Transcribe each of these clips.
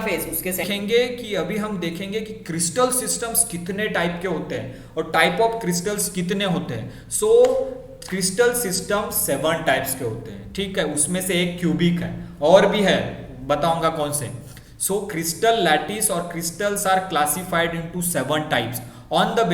Face उसके देखेंगे कि अभी हम देखेंगे कि क्रिस्टल सिस्टम्स कितने टाइप के होते हैं और टाइप ऑफ क्रिस्टल्स कितने होते हैं। सो क्रिस्टल सिस्टम 7 टाइप्स के होते हैं, ठीक है। उसमें से एक क्यूबिक है, और भी है, बताऊंगा कौन से। सो क्रिस्टल लैटिस और crystals are classified into 7 types on the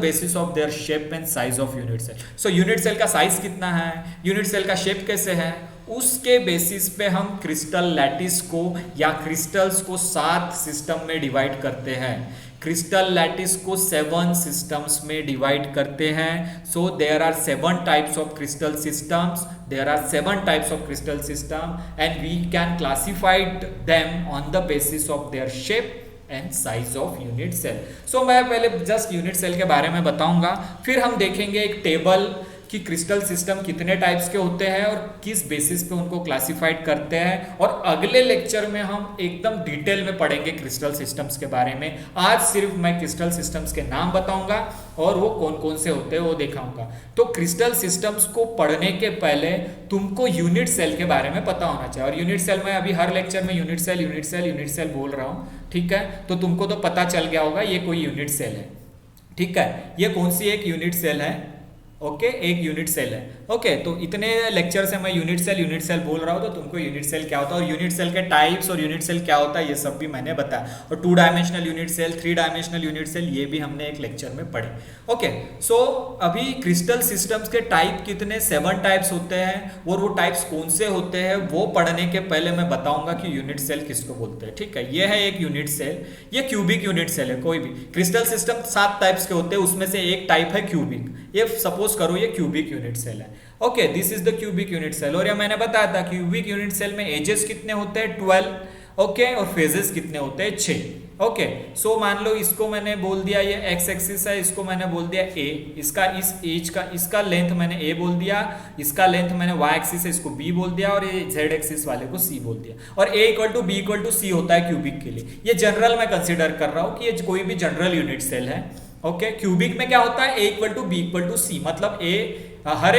basis of their shape and size of unit cell. So unit cell का साइज कितना है, यूनिट सेल का शेप कैसे है, उसके बेसिस पे हम क्रिस्टल लैटिस को या क्रिस्टल्स को 7 सिस्टम में डिवाइड करते हैं। क्रिस्टल लैटिस को 7 सिस्टम्स में डिवाइड करते हैं। So there are 7 types of crystal systems, there are 7 types of crystal system and we can classified them on the basis of their shape and size of unit cell. So मैं पहले just unit cell के बारे में बताऊंगा, फिर हम देखेंगे एक टेबल कि क्रिस्टल सिस्टम कितने टाइप्स के होते हैं और किस बेसिस पे उनको क्लासिफाइड करते हैं। और अगले लेक्चर में हम एकदम डिटेल में पढ़ेंगे क्रिस्टल सिस्टम्स के बारे में। आज सिर्फ मैं क्रिस्टल सिस्टम्स के नाम बताऊंगा और वो कौन कौन से होते हैं वो दिखाऊंगा। तो क्रिस्टल सिस्टम्स को पढ़ने के पहले तुमको यूनिट सेल के बारे में पता होना चाहिए। और यूनिट सेल में अभी हर लेक्चर में unit cell unit cell unit cell बोल रहा हूँ, ठीक है। तो तुमको तो पता चल गया होगा ये कोई यूनिट सेल है, ठीक है। ये कौन सी एक यूनिट सेल है, ओके, एक यूनिट सेल है, ओके। तो इतने लेक्चर से मैं यूनिट सेल बोल रहा हूँ, तो तुमको यूनिट सेल क्या होता है और यूनिट सेल के टाइप्स और यूनिट सेल क्या होता है ये सब भी मैंने बताया। और 2 dimensional unit cell, 3 dimensional unit cell, ये भी हमने एक लेक्चर में पढ़े, ओके। सो अभी क्रिस्टल सिस्टम्स के टाइप कितने 7 टाइप्स होते हैं और वो टाइप्स कौन से होते हैं वो पढ़ने के पहले मैं बताऊंगा कि यूनिट सेल किसको बोलते हैं, ठीक है। ये है एक यूनिट सेल, ये क्यूबिक यूनिट सेल है। कोई भी क्रिस्टल सिस्टम 7 टाइप्स के होते हैं, उसमें से एक टाइप है क्यूबिक। ये सपोज करो ये क्यूबिक यूनिट सेल है, okay, this is the cubic unit cell. और ये मैंने बताया था क्यूबिक यूनिट सेल में एजेस कितने होते हैं 12, ओके, और फेजेस कितने होते हैं 6, ओके। सो मान लो इसको मैंने बोल दिया ये एक्स एक्सिस है, इसको मैंने बोल दिया ए, इसका इस एज का इसका लेंथ मैंने ए बोल दिया, इसका लेंथ मैंने वाई एक्सिस है इसको बी बोल दिया, और ये जेड एक्सिस वाले को सी बोल दिया। और A equal to B equal to C होता है क्यूबिक के लिए। ये जनरल मैं कंसिडर कर रहा हूँ कि ये कोई भी जनरल यूनिट सेल है, ओके। क्यूबिक में क्या होता है, A equal to B equal to C, मतलब ए हर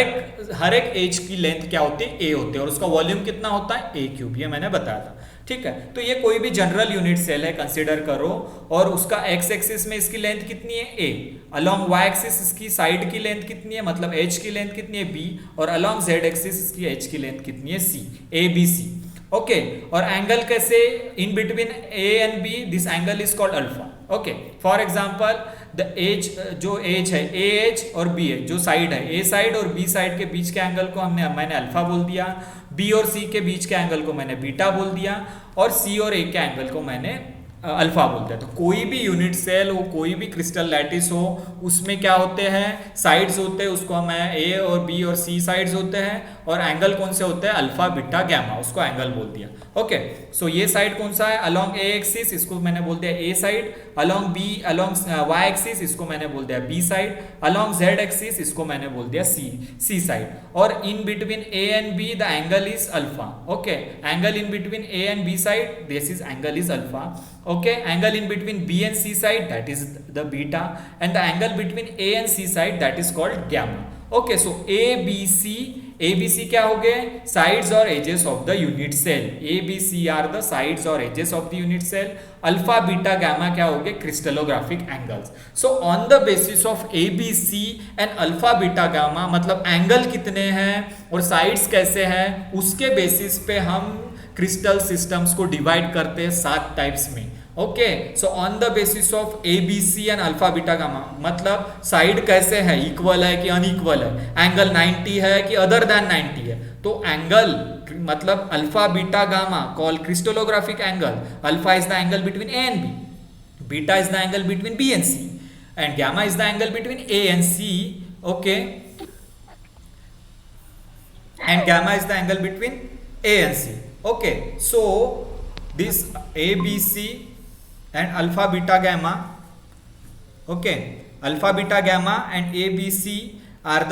एक एज की लेंथ क्या होती है, ए होती है, और उसका वॉल्यूम कितना होता है, ए क्यूब, ये मैंने बताया था, ठीक है। तो ये कोई भी जनरल यूनिट सेल है कंसीडर करो, और उसका एक्स एक्सिस में इसकी लेंथ कितनी है ए, अलोंग वाई एक्सिस इसकी साइड की लेंथ कितनी है, मतलब एच की लेंथ कितनी है बी, और अलोंग जेड एक्सिस इसकी एच की लेंथ कितनी है C, A B C, okay. और एंगल कैसे, in between A and B, this angle is called alpha, okay. For example the edge, जो एज है ए एज और बी एज, जो साइड है ए साइड और बी साइड के बीच के एंगल को मैंने अल्फा बोल दिया, बी और सी के बीच के एंगल को मैंने बीटा बोल दिया, और सी और ए के एंगल को मैंने अल्फा बोलते हैं। तो कोई भी यूनिट सेल हो, कोई भी क्रिस्टल लैटिस हो, उसमें क्या होते हैं, साइड्स होते हैं, उसको हम ए और बी और सी साइड्स होते हैं, और एंगल कौन से होते हैं, अल्फा बीटा गैमा, उसको एंगल बोल दिया, ओके। सो ये साइड कौन सा है, अलोंग ए एक्सिस, इसको मैंने बोल दिया A side, along Y axis, इसको मैंने बोल दिया B side, along Z axis, इसको मैंने बोल दिया सी साइड, और in between A and B the angle is alpha, okay. Angle in between A and B side, this is angle is alpha, okay. Angle in between B and C side, that is the beta, and the angle between A and C side, that is called gamma, okay. So ABC क्या हो गए, sides और edges of the unit cell, ABC are the sides और edges of the unit cell, alpha beta gamma क्या हो गए, crystallographic angles. So on the basis of ABC and alpha beta gamma, मतलब angle कितने हैं और sides कैसे हैं, उसके बेसिस पे हम क्रिस्टल सिस्टम्स को डिवाइड करते हैं 7 टाइप्स में, okay. So on the basis of ABC and alpha beta gamma, मतलब साइड कैसे है, इक्वल है कि अनइक्वल है, एंगल 90 है कि अदर देन 90 है। तो एंगल मतलब alpha beta gamma call crystallographic angle, alpha is the angle between A and B, beta is the angle between B and C, and gamma is the angle between A and C, okay. And gamma is the angle between A and C, okay. So this ABC and alpha beta gamma, okay, alpha beta gamma and ABC are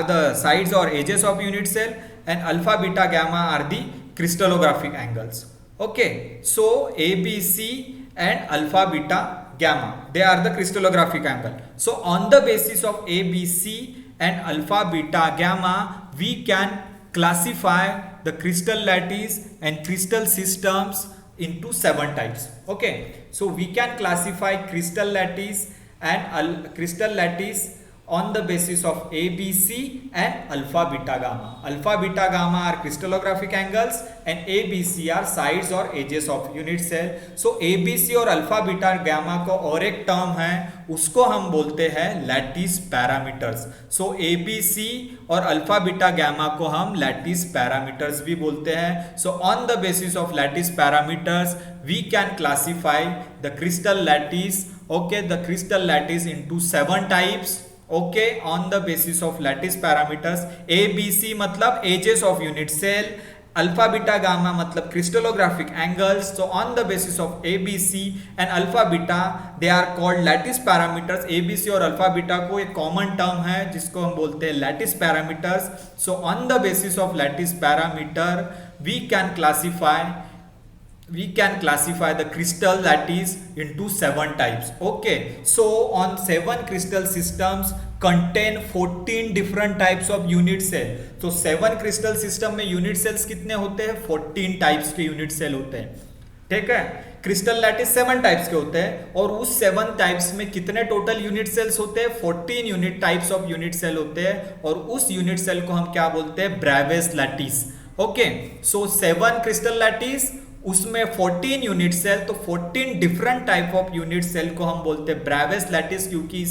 the sides or edges of unit cell, and alpha beta gamma are the crystallographic angles, okay. So ABC and alpha beta gamma, they are the crystallographic angle. So on the basis of ABC and alpha beta gamma, we can classify the crystal lattice and crystal systems into 7 types. Okay, so we can classify crystal lattice and crystal lattice on the basis of A, B, C and alpha, beta, gamma. Alpha, beta, gamma are crystallographic angles and A, B, C are sides or edges of unit cell. So A, B, C और alpha, beta, gamma को और एक term है उसको हम बोलते हैं lattice parameters. So A, B, C और अल्फा, बीटा, गामा को हम लैटिस पैरामीटर्स भी बोलते हैं. So on the basis of lattice parameters we can classify the crystal lattice. Okay, the crystal lattice into 7 types. Okay, on the basis of lattice parameters. A, B, C मतलब axes of unit cell, alpha, beta, gamma मतलब crystallographic angles. So on the basis of A, B, C and alpha, beta they are called lattice parameters. A, B, C और alpha, beta को एक common term है जिसको हम बोलते हैं lattice parameters. So on the basis of lattice parameter we can classify the crystal lattice into 7 types. Okay, so on 7 crystal systems contain 14 different types of unit cell. तो 7 crystal system में unit cells कितने होते हैं? 14 types के unit cell होते हैं. ठीक है, क्रिस्टल लैटिस 7 टाइप्स के होते हैं और उस 7 टाइप्स में कितने टोटल यूनिट सेल्स होते हैं? 14 unit types of unit cell होते हैं और उस यूनिट सेल को हम क्या बोलते हैं? Bravais lattice. Okay, so 7 crystal lattice उसमें 14 यूनिट सेल, तो 14 different type of unit cell को हम बोलते हैं ब्रेविस लैटिस. क्योंकि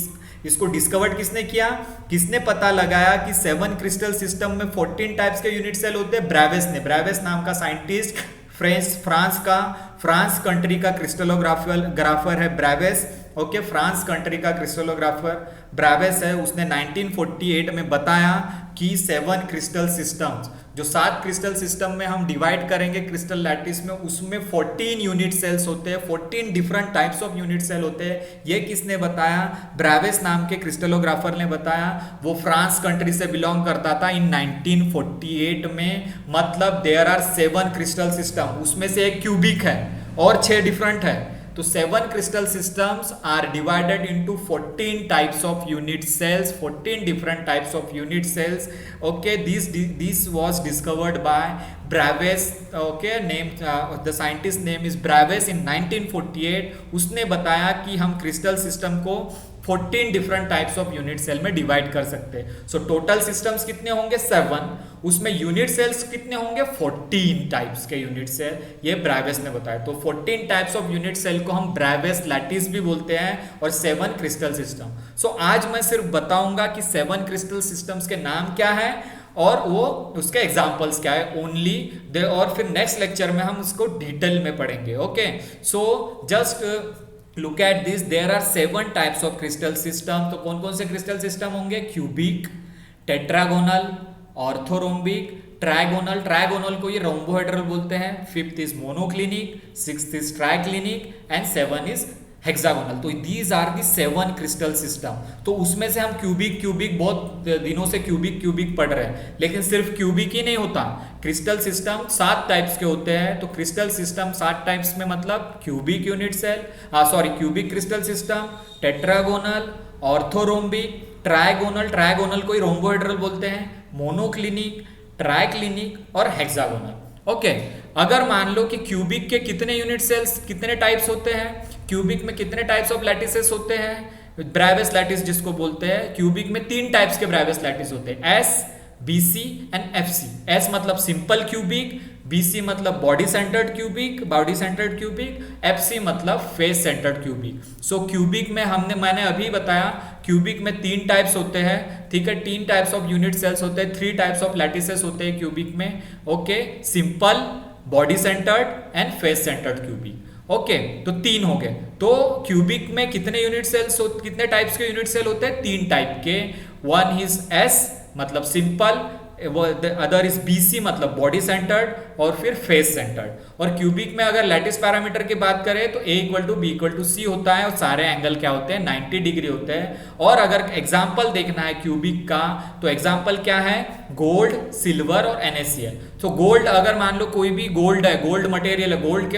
इसको डिस्कवर्ड किसने किया? किसने पता लगाया कि 7 क्रिस्टल सिस्टम में 14 टाइप्स के यूनिट सेल होते हैं? ब्रेविस ने. ब्रेविस नाम का साइंटिस्ट, फ्रांस कंट्री का क्रिस्टलोग्राफर है ब्रेविस. ओके, फ्रांस कंट्री का क्रिस्टलोग्राफर ब्रेविस है. उसने 1948 में बताया कि 7 क्रिस्टल सिस्टम्स, जो 7 क्रिस्टल सिस्टम में हम डिवाइड करेंगे क्रिस्टल लैटिस में, उसमें 14 यूनिट सेल्स होते हैं. 14 different types of unit cell होते हैं. ये किसने बताया? ब्रेविस नाम के क्रिस्टलोग्राफर ने बताया. वो फ्रांस कंट्री से बिलोंग करता था इन 1948 में. मतलब देयर आर 7 क्रिस्टल सिस्टम, उसमें से एक क्यूबिक है और 6 डिफरेंट है. तो 7 crystal systems are divided into 14 types of unit cells, 14 different types of unit cells. Okay, this was discovered by Bravais. Okay, the scientist name is Bravais in 1948. उसने बताया कि हम क्रिस्टल सिस्टम को 14 different types of unit cell में divide कर सकते हैं. So total systems कितने होंगे? 7. उसमें यूनिट सेल्स कितने होंगे? 14 टाइप्स के यूनिट सेल. ये ब्रेविस ने बताया. तो 14 टाइप्स ऑफ यूनिट सेल को हम ब्रेविस लैटिस भी बोलते हैं और 7 क्रिस्टल सिस्टम. सो आज मैं सिर्फ बताऊंगा कि 7 क्रिस्टल सिस्टम्स के नाम क्या है और वो उसके एग्जाम्पल्स क्या है ओनली दे, और फिर नेक्स्ट लेक्चर में हम उसको डिटेल में पढ़ेंगे. Okay, so just look at this, there are 7 types of crystal system. तो कौन कौन से क्रिस्टल सिस्टम होंगे? Cubic, tetragonal, orthorhombic, trigonal. Trigonal को ये रोम्बोहेड्रल बोलते हैं. 5th is monoclinic, 6th is triclinic and 7 is hexagonal. तो these are the 7 crystal system. तो उसमें से हम क्यूबिक बहुत दिनों से क्यूबिक पढ़ रहे हैं, लेकिन सिर्फ क्यूबिक ही नहीं होता. क्रिस्टल सिस्टम 7 टाइप्स के होते हैं. तो क्रिस्टल सिस्टम 7 टाइप्स में मतलब cubic unit cell, cubic crystal system, tetragonal, orthorhombic, trigonal को ही रोम्बोहेड्रल बोलते हैं, मोनोक्लिनिक, ट्राइक्लिनिक और हेक्सागोनल. ओके, अगर मान लो कि क्यूबिक के कितने यूनिट सेल्स, कितने टाइप्स होते हैं? क्यूबिक में कितने टाइप्स ऑफ लैटिसेस होते हैं? ब्रेविस लैटिस जिसको बोलते हैं. क्यूबिक में 3 टाइप्स के ब्रेविस लैटिस होते हैं, S, BC and FC. S मतलब सिंपल क्यूबिक, बीसी मतलब बॉडी सेंटर्ड क्यूबिक, एफसी मतलब फेस सेंटर्ड क्यूबिक. सो क्यूबिक में मैंने अभी बताया क्यूबिक में 3 टाइप्स होते हैं. ठीक है, 3 टाइप्स ऑफ यूनिट सेल्स होते हैं, 3 टाइप्स ऑफ लैटिसेस होते हैं क्यूबिक में. Okay, simple, body centred and face centred cubic. Okay, तो 3 हो गए. तो क्यूबिक में कितने यूनिट सेल्स, कितने टाइप्स के यूनिट सेल होते हैं? 3 टाइप के. 1 इज एस मतलब सिंपल, अदर इज बीसी मतलब बॉडी सेंटर्ड और फिर फेस सेंटर्ड. और क्यूबिक में अगर लैटिस पैरामीटर की बात करें तो A = B = C होता है और सारे एंगल क्या होते हैं? 90 डिग्री होते हैं. और अगर एग्जाम्पल देखना है क्यूबिक का तो एग्जाम्पल क्या है? गोल्ड, सिल्वर और NaCl. तो गोल्ड, अगर मान लो कोई भी गोल्ड है, गोल्ड मटेरियल है, गोल्ड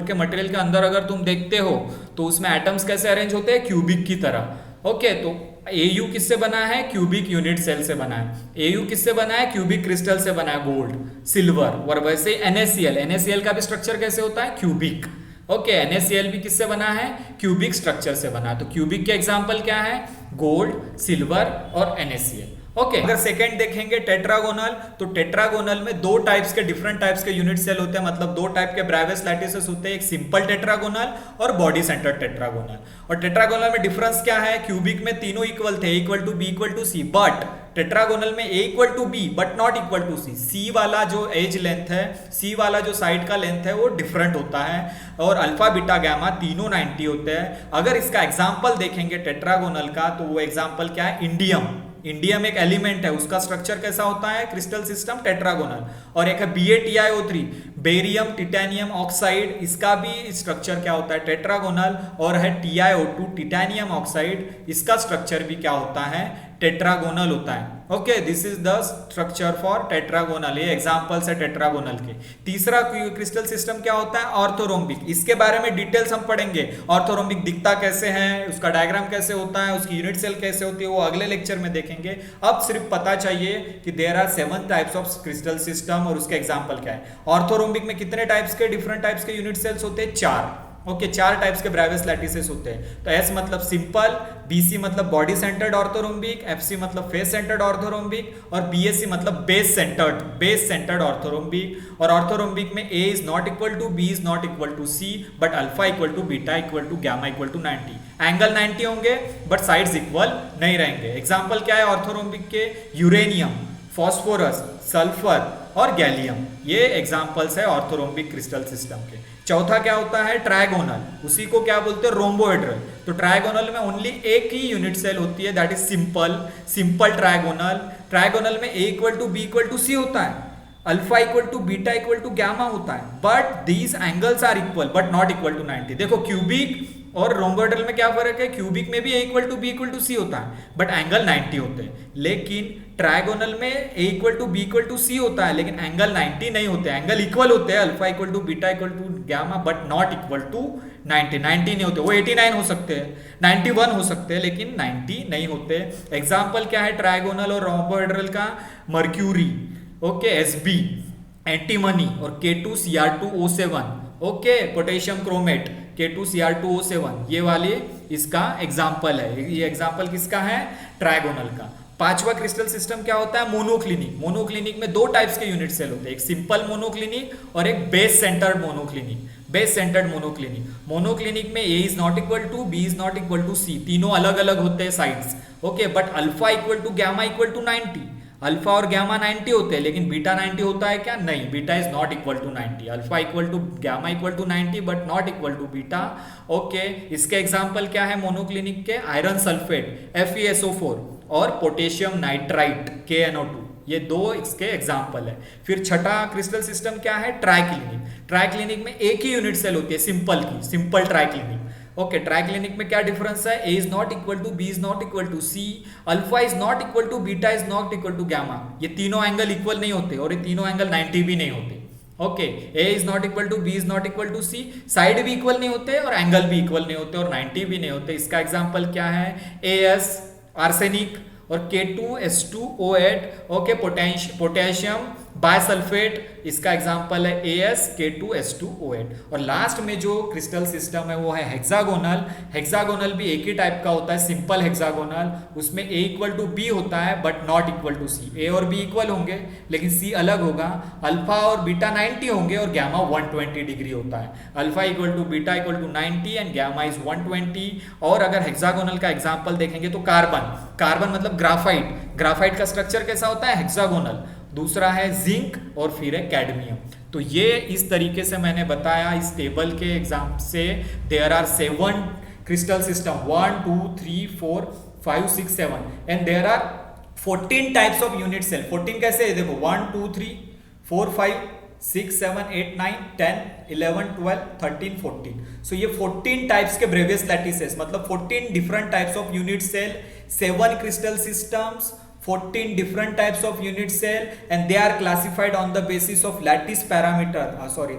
के मटेरियल के अंदर अगर तुम देखते हो तो उसमें एटम्स कैसे अरेंज होते हैं? क्यूबिक की तरह. ओके, तो एयू किससे बना है? क्यूबिक यूनिट सेल से बना है। एयू किससे बना है? क्यूबिक क्रिस्टल से बना है, गोल्ड, सिल्वर। और वैसे NaCl, NaCl का भी स्ट्रक्चर कैसे होता है? क्यूबिक। ओके, NaCl भी किससे बना है? क्यूबिक स्ट्रक्चर से बना है। तो क्यूबिक के एग्जांपल क्या है? गोल्ड, सिल्वर और NaCl। ओके, अगर सेकंड देखेंगे टेट्रागोनल, तो टेट्रागोनल में दो टाइप्स के, डिफरेंट टाइप्स के यूनिट सेल होते हैं, मतलब दो टाइप के ब्रेवियस लैटिसेस होते हैं, एक सिंपल टेट्रागोनल और बॉडी सेंटर्ड टेट्रागोनल। और टेट्रागोनल में डिफरेंस क्या है? क्यूबिक में तीनों इक्वल थे, equal to B equal to C, but tetragonal में A equal to B but not equal to C. C वाला जो एज लेंथ है, सी वाला जो साइड का लेंथ है वो डिफरेंट होता है, और अल्फा बीटा गैमा तीनों 90 होते हैं। अगर इसका एग्जाम्पल देखेंगे टेट्रागोनल का, तो वो एग्जाम्पल क्या है? इंडियम। इंडियम एक एलिमेंट है, उसका स्ट्रक्चर कैसा होता है? Crystal system tetragonal. और एक है BaTiO3, बेरियम टिटेनियम ऑक्साइड, इसका भी स्ट्रक्चर क्या होता है? टेट्रागोनल। और है TiO2, टिटेनियम ऑक्साइड, इसका स्ट्रक्चर भी क्या होता है? टेट्रागोनल होता है। Okay, this is the structure for tetragonal. ये एग्जांपल्स है टेट्रागोनल के। तीसरा क्रिस्टल सिस्टम क्या होता है? ऑर्थोरोम्बिक। इसके बारे में डिटेल्स हम पढ़ेंगे, ऑर्थोरोम्बिक दिखता कैसे है, उसका डायग्राम कैसे होता है, उसकी यूनिट सेल कैसे होती है, वो अगले लेक्चर में देखेंगे। अब सिर्फ पता चाहिए कि there are 7 types of crystal system और उसके एग्जाम्पल क्या है। ऑर्थोरोम्बिक में कितने टाइप्स के, डिफरेंट टाइप्स के यूनिट सेल्स होते हैं? 4। ओके, 4 टाइप्स के ब्रेवियस लैटिसेस होते हैं। तो S मतलब सिंपल, BC मतलब बॉडी सेंटर्ड ऑर्थोरोम्बिक, FC मतलब फेस सेंटर्ड ऑर्थोरोम्बिक, और BSc मतलब बेस सेंटर्ड ऑर्थोरोम्बिक। और ऑर्थोरोम्बिक में A is not equal to, B is not equal to C, but alpha equal to beta equal to gamma equal to 90। Angle 90 होंगे but sides equal नहीं रहेंगे। Example क्या है orthorhombic के? Uranium, phosphorus, sulphur और gallium, ये examples है orthorhombic crystal system के। चौथा क्या होता है? ट्रायगोनल, उसी को क्या बोलते हैं? रोम्बोहेड्रल। तो ट्रायगोनल में ओनली एक ही यूनिट सेल होती है, that is simple trigonal. Trigonal में A equal to B equal to C होता है, alpha equal to beta equal to gamma होता है, but these angles are equal but not equal to 90। देखो cubic और rhombohedral में क्या फर्क है? क्यूबिक में भी A equal to B equal to C होता है बट एंगल 90 होते हैं, लेकिन ट्रायगोनल में A equal to B equal to C होता है लेकिन एंगल 90 नहीं होते, एंगल इक्वल होते हैं, alpha equal to beta equal to gamma but not equal to 90 नहीं होते। वो 89 हो सकते हैं, 91 हो सकते हैं, लेकिन 90 नहीं होते। एग्जाम्पल क्या है ट्रायगोनल और रोम्बोहेड्रल का? मर्क्यूरी, ओके, Sb, एंटीमनी और K2Cr2O7, okay, potassium chromate K2Cr2O7, ये वाले इसका एग्जाम्पल है। ये एग्जाम्पल किसका है? ट्रायगोनल का। पांचवा क्रिस्टल सिस्टम क्या होता है? मोनोक्लिनिक। मोनोक्लिनिक में दो टाइप्स के यूनिट सेल होते हैं, एक सिंपल मोनोक्लिनिक और एक base centred monoclinic. Base centred monoclinic, monoclinic में A is not equal to, B is not equal to C, तीनों अलग अलग होते हैं sides, okay, but alpha equal to gamma equal to 90। Alpha और गैमा 90 होते हैं, लेकिन बीटा 90 होता है क्या? नहीं, beta is not equal to 90। Alpha equal to gamma equal to 90 but not equal to beta, okay. इसके एग्जांपल क्या है मोनोक्लिनिक के? आयरन सल्फेट FeSO4 और पोटेशियम नाइट्राइट KNO2, ये दो इसके एग्जाम्पल है। फिर छठा क्रिस्टल सिस्टम क्या है? ट्राइक्लिनिक। ट्राइक्लिनिक में एक ही यूनिट सेल होती है सिंपल की, सिंपल ट्राइक्लिनिक, ओके। ट्राइक्लिनिक में क्या डिफरेंस है? A is not equal to, B is not equal to C, alpha is not equal to, beta is not equal to gamma. ये तीनों एंगल इक्वल नहीं होते और ये तीनों एंगल 90 भी नहीं होते, okay. A is not equal to, B is not equal to C, side भी इक्वल नहीं होते और एंगल भी इक्वल नहीं होते और 90 भी नहीं होते। इसका एग्जाम्पल क्या है? AS, आर्सेनिक और K2S2O8, ओके, पोटेशियम बायसल्फेट, इसका एग्जांपल है AS K2S2O8। और लास्ट में जो क्रिस्टल सिस्टम है वो है हेक्सागोनल। हेक्सागोनल भी एक ही टाइप का होता है, सिंपल हेक्सागोनल। उसमें A इक्वल टू B होता है but not equal to C। A और B इक्वल होंगे लेकिन C अलग होगा। अल्फा और बीटा 90 होंगे और गैमा 120 डिग्री होता है। Alpha equal to beta equal to 90 and gamma is 120। और अगर हेक्सागोनल का एग्जाम्पल देखेंगे तो कार्बन मतलब ग्राफाइट। ग्राफाइट का स्ट्रक्चर कैसा होता है? हेक्सागोनल। दूसरा है जिंक और फिर है कैडमियम। तो ये इस तरीके से मैंने बताया इस टेबल के एग्जाम से। There are 7 crystal system, 1 2 3 4 5 6 7 and there are 14 types of unit cell. 14 कैसे है? देखो 1 2 3 4 5 6 7 8 9 10 11 12 13 14। सो ये 14 टाइप्स के ब्रेवियस लैटिसेस, मतलब 14 different types of unit cell, 7 crystal systems, 14 different types of unit cell, and they are classified on the basis of lattice parameter.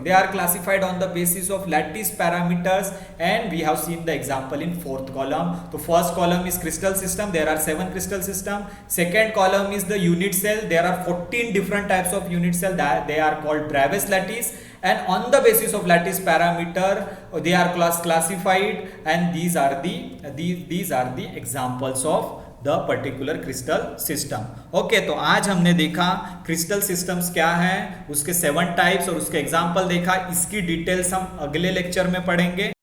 They are classified on the basis of lattice parameters, and we have seen the example in fourth column. So first column is crystal system, there are 7 crystal system. Second column is the unit cell, there are 14 different types of unit cell, that they are called Bravais lattice, and on the basis of lattice parameter they are classified, and these are the examples of the particular crystal system. Okay, तो आज हमने देखा crystal systems क्या हैं, उसके 7 types और उसके example देखा. इसकी डिटेल्स हम अगले लेक्चर में पढ़ेंगे.